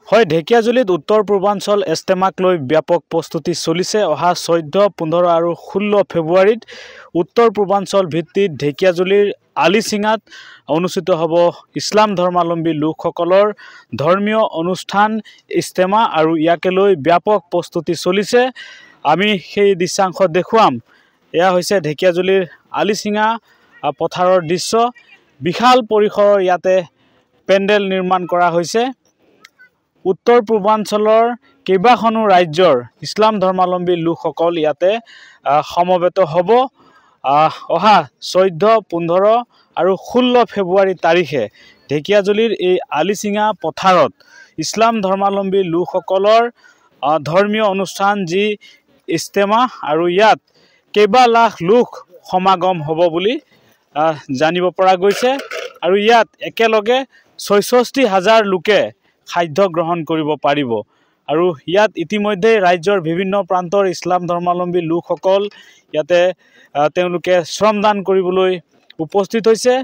হয়, ঢেকিয়াজুলিত উত্তৰ পূৰ্বাঞ্চল ইজতেমাক লৈ ব্যাপক প্ৰস্তুতি চলিছে। অহা 14, 15 আৰু 16 ফেব্ৰুৱাৰীত উত্তৰ পূৰ্বাঞ্চল ভিত্তিত ঢেকিয়াজুলিৰ আলিচিঙাত অনুষ্ঠিত হ'ব ইছলাম ধৰ্মাৱলম্বী লোকসকলৰ ধৰ্মীয় অনুষ্ঠান ইজতেমা আৰু ইয়াকে লৈ ব্যাপক প্ৰস্তুতি চলিছে। আমি সেই দৃশ্যাংশ দেখুৱাম। এয়া হৈছে ঢেকিয়াজুলিৰ আলিচিঙা পথাৰৰ দৃশ্য। বিশাল পৰিসৰৰ ইয়াতে পেণ্ডেল নিৰ্মাণ কৰা হৈছে। উত্তৰ পূৰ্বাঞ্চলৰ কেইবাখনো ৰাজ্যৰ ইছলাম ধৰ্মাৱলম্বী লোকসকল ইয়াতে সমবেত হ'ব। অহা 14, 15 আৰু 16 ফেব্ৰুৱাৰী তাৰিখে ঢেকিয়াজুলিৰ এই আলিচিঙা পথাৰত ইছলাম ধৰ্মাৱলম্বী লোকসকলৰ ধৰ্মীয় অনুষ্ঠান যি ইজতেমা আৰু ইয়াত কেইবা লাখ লোক সমাগম হ'ব বুলি জানিব পৰা গৈছে। আৰু ইয়াত একেলগে 66,000 লোকে খাদ্য গ্ৰহণ কৰিব পাৰিব। আৰু ইয়াত ইতিমধ্যে ৰাজ্যৰ বিভিন্ন প্ৰান্তৰ ইছলাম ধৰ্মাৱলম্বী লোকসকল ইয়াতে তেওঁলোকে শ্ৰমদান কৰিবলৈ উপস্থিত হৈছে।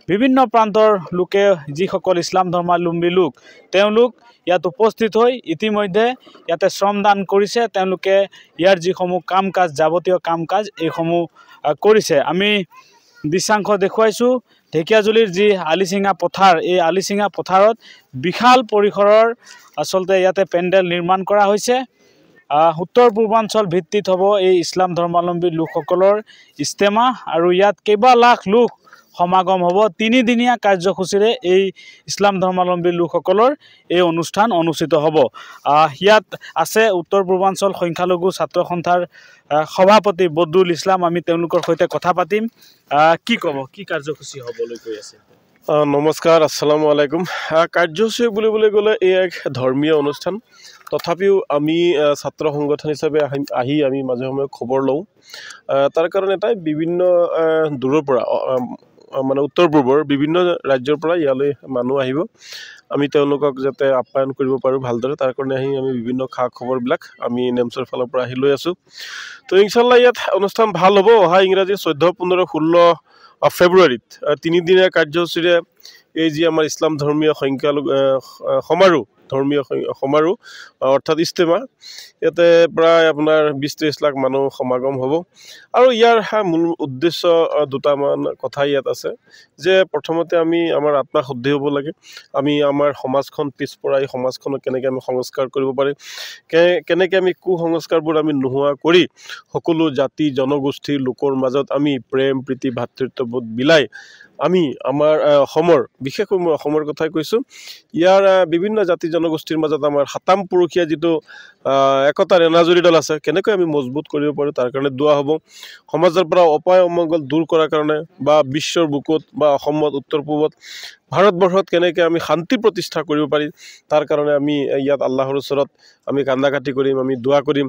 বিভিন্ন প্ৰান্তৰ লোকে যিসকল ইছলাম ধৰ্মাৱলম্বী লোক তেওঁলোক ইয়াত উপস্থিত হৈ ইতিমধ্যে ইয়াতে শ্ৰমদান কৰিছে। তেওঁলোকে ইয়াৰ যিসমূহ কাম কাজ যাৱতীয় কাম কাজ এইসমূহ কৰিছে। আমি দৃশ্যাংশ দেখুৱাইছোঁ। ঢেকিয়াজুলিৰ যি আলিচিঙা পথাৰ, এই আলিচিঙা পথাৰত বিশাল পৰিসৰৰ আচলতে ইয়াতে পেণ্ডেল নিৰ্মাণ কৰা হৈছে। উত্তৰ পূৰ্বাঞ্চল ভিত্তিত হ'ব এই ইছলাম ধৰ্মাৱলম্বী লোকসকলৰ ইজতেমা আৰু ইয়াত কেইবা লাখ লোক সমাগম হ'ব। 3 দিনীয়া কাৰ্যসূচীৰে এই ইছলাম ধৰ্মাৱলম্বী লোকসকলৰ এই অনুষ্ঠান অনুষ্ঠিত হ'ব। ইয়াত আছে উত্তৰ পূৰ্বাঞ্চল সংখ্যালঘু ছাত্ৰ সন্থাৰ সভাপতি বদৰুল ইছলাম। আমি তেওঁলোকৰ সৈতে কথা পাতিম। কি ক'ব, কি কাৰ্যসূচী হ'বলৈ গৈ আছে? নমস্কাৰ, আসসালামু আলাইকুম। কাৰ্যসূচী বুলিবলৈ গ'লে এই এক ধৰ্মীয় অনুষ্ঠান। তথাপিও আমি ছাত্ৰ সংগঠন হিচাপে আহি আমি মাজে সময়ে খবৰ লওঁ। তাৰ কাৰণ এটাই, বিভিন্ন দূৰৰ পৰা মানে উত্তৰ পূৰ্বৰ বিভিন্ন ৰাজ্যৰ পৰা ইয়ালৈ মানুহ আহিব। আমি তেওঁলোকক যাতে আপ্যায়ন কৰিব পাৰোঁ ভালদৰে, তাৰ কাৰণে আমি বিভিন্ন খা খবৰবিলাক আমি নেমচৰ ফালৰ পৰা আহি লৈ আছোঁ। তো ইনশাল্লাহ ইয়াত অনুষ্ঠান ভাল হ'ব। অহা ইংৰাজী 14, 15, 16 ফেব্ৰুৱাৰীত 3 দিনীয়া কাৰ্যসূচীৰে এই যি আমাৰ ইছলাম ধৰ্মীয় সমাৰোহ অৰ্থাৎ ইজতেমা, ইয়াতে প্ৰায় আপোনাৰ 20-30 লাখ মানুহ সমাগম হ'ব। আৰু ইয়াৰ মূল উদ্দেশ্য দুটামান কথা ইয়াত আছে যে প্ৰথমতে আমি আমাৰ আত্মা শুদ্ধি হ'ব লাগে। আমি আমাৰ সমাজখন পিছপৰা এই সমাজখনক কেনেকৈ আমি সংস্কাৰ কৰিব পাৰিম, কেনেকৈ আমি কুসংস্কাৰবোৰ আমি নোহোৱা কৰি সকলো জাতি জনগোষ্ঠীৰ লোকৰ মাজত আমি প্ৰেম প্ৰীতি ভাতৃত্ববোধ বিলাই আমি আমাৰ অসমৰ, বিশেষকৈ মই অসমৰ কথাই কৈছোঁ, ইয়াৰ বিভিন্ন জাতি জনগোষ্ঠীৰ মাজত আমাৰ সাতাম পুৰুষীয়া যিটো একতাৰ এনাজৰীডাল আছে কেনেকৈ আমি মজবুত কৰিব পাৰোঁ তাৰ কাৰণে দোৱা হ'ব। সমাজৰ পৰা অপায় অমংগল দূৰ কৰাৰ কাৰণে বা বিশ্বৰ বুকুত বা অসমত উত্তৰ পূবত ভাৰতবৰ্ষত কেনেকৈ আমি শান্তি প্ৰতিষ্ঠা কৰিব পাৰিম তাৰ কাৰণে আমি ইয়াত আল্লাহৰ ওচৰত আমি কান্দা-কাটি কৰিম, আমি দোৱা কৰিম।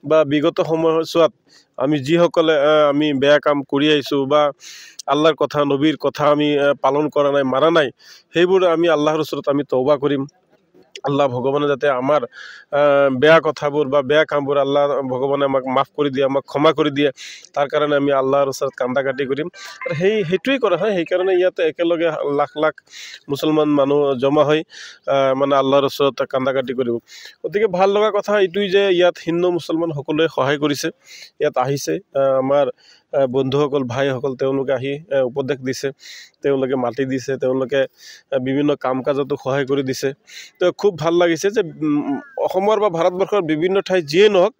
বা বিগত সময়ছোৱাত আমি যিসকলে আমি বেয়া কাম কৰি আহিছোঁ বা আল্লাহৰ কথা নবীৰ কথা আমি পালন কৰা নাই, মাৰা নাই, সেইবোৰ আমি আল্লাহৰ ওচৰত আমি তওবা কৰিম। আল্লাহ ভগৱানে যাতে আমাৰ বেয়া কথাবোৰ বা বেয়া কামবোৰ আল্লাহ ভগৱানে আমাক মাফ কৰি দিয়ে, আমাক ক্ষমা কৰি দিয়ে, তাৰ কাৰণে আমি আল্লাহৰ ওচৰত কান্দা-কাটি কৰিম। আৰু সেইটোৱেই কৰা হয়। সেইকাৰণে ইয়াতে একেলগে লাখ লাখ মুছলমান মানুহ জমা হৈ মানে আল্লাহৰ ওচৰত কান্দা-কাটি কৰিব। গতিকে ভাল লগা কথা এইটোৱেই যে ইয়াত হিন্দু মুছলমান সকলোৱে সহায় কৰিছে, ইয়াত আহিছে আমাৰ বন্ধুসকল, ভাইসকল, তেওঁলোকে আহি উপদেশ দিছে, তেওঁলোকে মাতি দিছে, তেওঁলোকে বিভিন্ন কাম কাজতো সহায় কৰি দিছে। তো খুব ভাল লাগিছে যে অসমৰ বা ভাৰতবৰ্ষৰ বিভিন্ন ঠাই যিয়ে নহওক,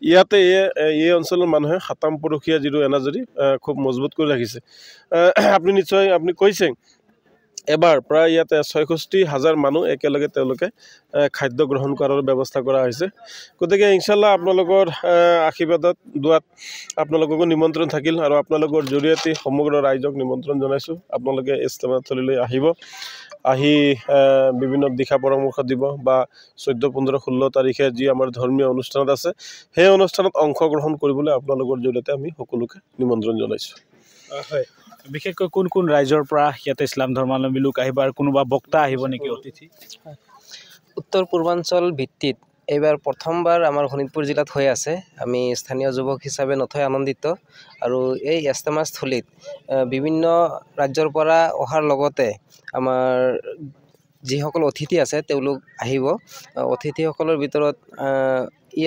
ইয়াতে এই অঞ্চলৰ মানুহে সাতাম পুৰুষীয়া যিটো এনাজৰী খুব মজবুত কৰি ৰাখিছে। আপুনি কৈছে এবাৰ প্ৰায় ইয়াতে 66,000 মানুহ একেলগে তেওঁলোকে খাদ্য গ্ৰহণ কৰাৰ ব্যৱস্থা কৰা হৈছে। গতিকে ইনশাল্লাহ আপোনালোকৰ আশীৰ্বাদত দোৱাত আপোনালোককো নিমন্ত্ৰণ থাকিল আৰু আপোনালোকৰ জৰিয়তে সমগ্ৰ ৰাইজক নিমন্ত্ৰণ জনাইছোঁ। আপোনালোকে ইজতেমাস্থলীলৈ আহিব, আহি বিভিন্ন দিশা পৰামৰ্শ দিব বা 14, 15, 16 তাৰিখে যি আমাৰ ধৰ্মীয় অনুষ্ঠানত আছে সেই অনুষ্ঠানত অংশগ্ৰহণ কৰিবলৈ আপোনালোকৰ জৰিয়তে আমি সকলোকে নিমন্ত্ৰণ জনাইছোঁ। হয়, বিশেষকৈ কোন কোন ৰাজ্যৰ পৰা ইয়াতে ইছলাম ধৰ্মাৱলম্বী লোক আহিব আৰু কোনোবা বক্তা আহিব নেকি অতিথি? উত্তৰ পূৰ্বাঞ্চল ভিত্তিত এইবাৰ প্ৰথমবাৰ আমাৰ শোণিতপুৰ জিলাত হৈ আছে। আমি স্থানীয় যুৱক হিচাপে নথৈ আনন্দিত। আৰু এই ইজতেমাস্থলীত বিভিন্ন ৰাজ্যৰ পৰা অহাৰ লগতে আমাৰ যিসকল অতিথি আছে তেওঁলোক আহিব অতিথিসকলৰ ভিতৰত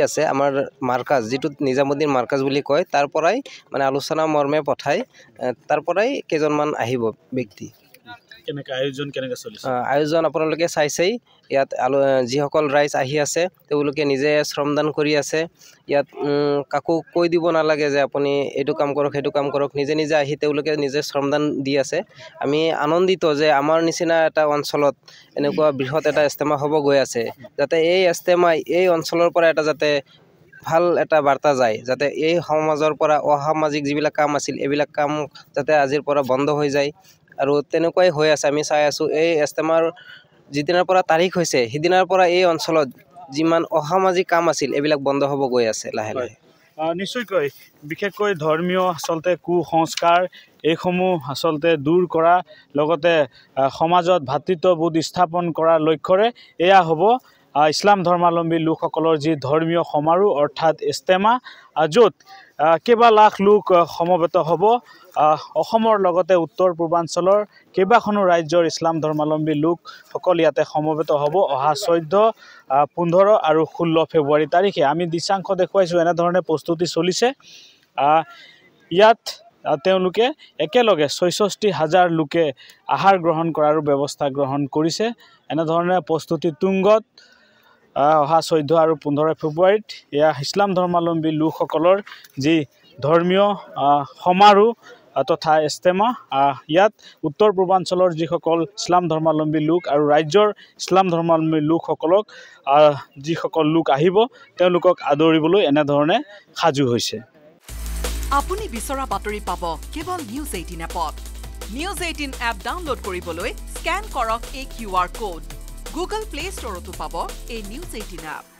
আছে আমাৰ মাৰ্কাজ যিটো নিজামুদ্দিন মাৰ্কাজ বুলি কয় তাৰ পৰাই মানে আলোচনা মৰ্মে পঠাই তাৰ পৰাই কেইজনমান আহিব ব্যক্তি কেনেকৈ আয়োজন কেনেকৈ চলিছে আয়োজন আপোনালোকে চাইছেই ইয়াত যিসকল ৰাইজ আহি আছে তেওঁলোকে নিজে শ্ৰমদান কৰি আছে ইয়াত কাকো কৈ দিব নালাগে যে আপুনি এইটো কাম কৰক সেইটো কাম কৰক নিজে নিজে আহি তেওঁলোকে নিজে শ্ৰমদান দি আছে আমি আনন্দিত যে আমাৰ নিচিনা এটা অঞ্চলত এনেকুৱা বৃহৎ এটা ইস্তেমা হ'ব গৈ আছে যাতে এই ইস্তেমাই এই অঞ্চলৰ পৰা এটা যাতে ভাল এটা বাৰ্তা যায় যাতে এই সমাজৰ পৰা অসামাজিক যিবিলাক কাম আছিল এইবিলাক কাম যাতে আজিৰ পৰা বন্ধ হৈ যায় আৰু তেনেকুৱাই হৈ আছে আমি চাই আছোঁ এই ইস্তেমাৰ যিদিনাৰ পৰা তাৰিখ হৈছে সিদিনাৰ পৰা এই অঞ্চলত যিমান অসামাজিক কাম আছিল এইবিলাক বন্ধ হ'ব গৈ আছে লাহে লাহে নিশ্চয়কৈ বিশেষকৈ ধৰ্মীয় আচলতে কুসংস্কাৰ এইসমূহ আচলতে দূৰ কৰা লগতে সমাজত ভাতৃত্ববোধ স্থাপন কৰাৰ লক্ষ্যৰে এয়া হ'ব ইছলাম ধৰ্মাৱলম্বী লোকসকলৰ যি ধৰ্মীয় সমাৰোহ অৰ্থাৎ ইস্তেমা য'ত কেইবা লাখ লোক সমবেত হ'ব অসমৰ লগতে উত্তৰ পূৰ্বাঞ্চলৰ কেইবাখনো ৰাজ্যৰ ইছলাম ধৰ্মাৱলম্বী লোকসকল ইয়াতে সমবেত হ'ব অহা 14, 15 আৰু 16 ফেব্ৰুৱাৰী তাৰিখে আমি দৃশ্যাংশ দেখুৱাইছোঁ এনেধৰণে প্ৰস্তুতি চলিছে ইয়াত তেওঁলোকে একেলগে 66,000 লোকে আহাৰ গ্ৰহণ কৰাৰো ব্যৱস্থা গ্ৰহণ কৰিছে এনেধৰণে প্ৰস্তুতি তুংগত অহা 14 আৰু 15 ফেব্ৰুৱাৰীত এয়া ইছলাম ধৰ্মাৱলম্বী লোকসকলৰ যি ধৰ্মীয় সমাৰোহ তথা ইস্তেমা ইয়াত উত্তৰ পূৰ্বাঞ্চলৰ যিসকল ইছলাম ধৰ্মাৱলম্বী লোক আৰু ৰাজ্যৰ ইছলাম ধৰ্মাৱলম্বী লোকসকলক যিসকল লোক আহিব তেওঁলোকক আদৰিবলৈ এনেধৰণে সাজু হৈছে আপুনি বিচৰা বাতৰি পাব কেৱল নিউজ 18 এপত নিউজ 18 এপ ডাউনলোড কৰিবলৈ স্ক্যান কৰক এই QR কোড গুগল প্লে ষ্টৰতো পাব এই নিউজ 18 এপ